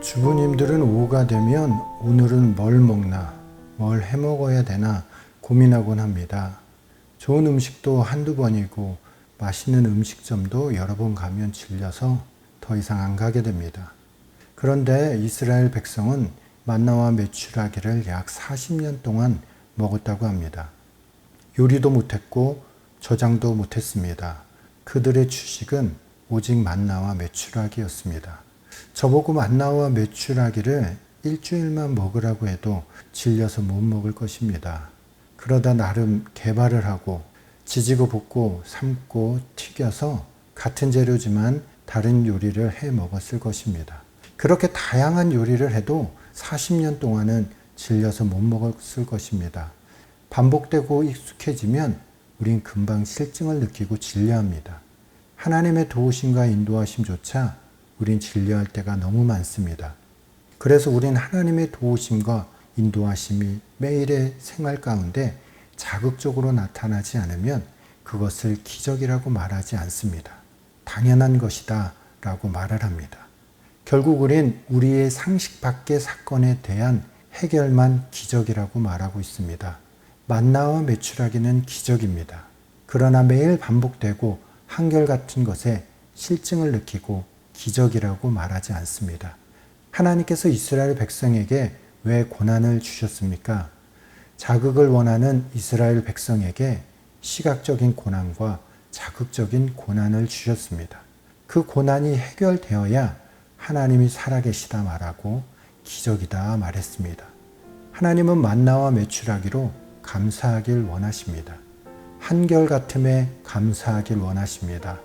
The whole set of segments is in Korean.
주부님들은 오후가 되면 오늘은 뭘 먹나, 뭘 해먹어야 되나 고민하곤 합니다. 좋은 음식도 한두 번이고 맛있는 음식점도 여러 번 가면 질려서 더 이상 안 가게 됩니다. 그런데 이스라엘 백성은 만나와 메추라기를 약 40년 동안 먹었다고 합니다. 요리도 못했고 저장도 못했습니다. 그들의 주식은 오직 만나와 메추라기였습니다. 저보고 만나와 메추라기를 일주일만 먹으라고 해도 질려서 못 먹을 것입니다. 그러다 나름 개발을 하고 지지고 볶고 삶고 튀겨서 같은 재료지만 다른 요리를 해 먹었을 것입니다. 그렇게 다양한 요리를 해도 40년 동안은 질려서 못 먹었을 것입니다. 반복되고 익숙해지면 우린 금방 실증을 느끼고 질려합니다. 하나님의 도우심과 인도하심조차 우린 질려할 때가 너무 많습니다. 그래서 우린 하나님의 도우심과 인도하심이 매일의 생활 가운데 자극적으로 나타나지 않으면 그것을 기적이라고 말하지 않습니다. 당연한 것이다 라고 말을 합니다. 결국 우린 우리의 상식 밖의 사건에 대한 해결만 기적이라고 말하고 있습니다. 만나와 메추라기는 기적입니다. 그러나 매일 반복되고 한결같은 것에 실증을 느끼고 기적이라고 말하지 않습니다. 하나님께서 이스라엘 백성에게 왜 고난을 주셨습니까? 자극을 원하는 이스라엘 백성에게 시각적인 고난과 자극적인 고난을 주셨습니다. 그 고난이 해결되어야 하나님이 살아계시다 말하고 기적이다 말했습니다. 하나님은 만나와 메추라기로 감사하길 원하십니다. 한결같음에 감사하길 원하십니다.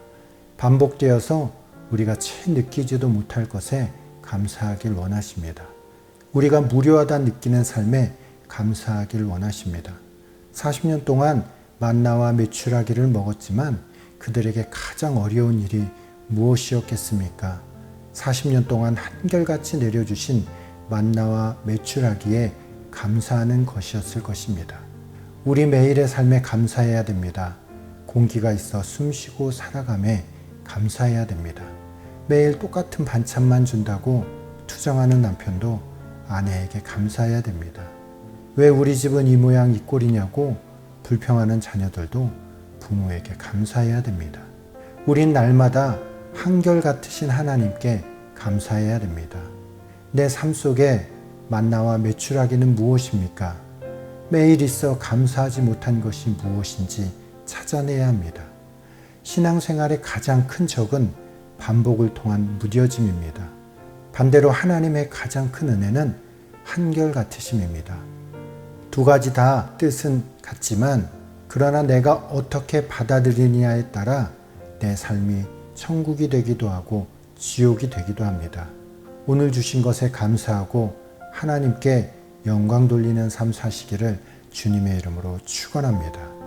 반복되어서 우리가 채 느끼지도 못할 것에 감사하길 원하십니다. 우리가 무료하다 느끼는 삶에 감사하길 원하십니다. 40년 동안 만나와 메추라기를 먹었지만 그들에게 가장 어려운 일이 무엇이었겠습니까? 40년 동안 한결같이 내려주신 만나와 메추라기에 감사하는 것이었을 것입니다. 우리 매일의 삶에 감사해야 됩니다. 공기가 있어 숨쉬고 살아감에 감사해야 됩니다. 매일 똑같은 반찬만 준다고 투정하는 남편도 아내에게 감사해야 됩니다. 왜 우리 집은 이 모양 이 꼴이냐고 불평하는 자녀들도 부모에게 감사해야 됩니다. 우린 날마다 한결같으신 하나님께 감사해야 됩니다. 내 삶 속에 만나와 메추라기는 무엇입니까? 매일 있어 감사하지 못한 것이 무엇인지 찾아내야 합니다. 신앙생활의 가장 큰 적은 반복을 통한 무뎌짐입니다. 반대로 하나님의 가장 큰 은혜는 한결같으심입니다. 두 가지 다 뜻은 같지만 그러나 내가 어떻게 받아들이느냐에 따라 내 삶이 천국이 되기도 하고 지옥이 되기도 합니다. 오늘 주신 것에 감사하고 하나님께 영광 돌리는 삶 사시기를 주님의 이름으로 축원합니다.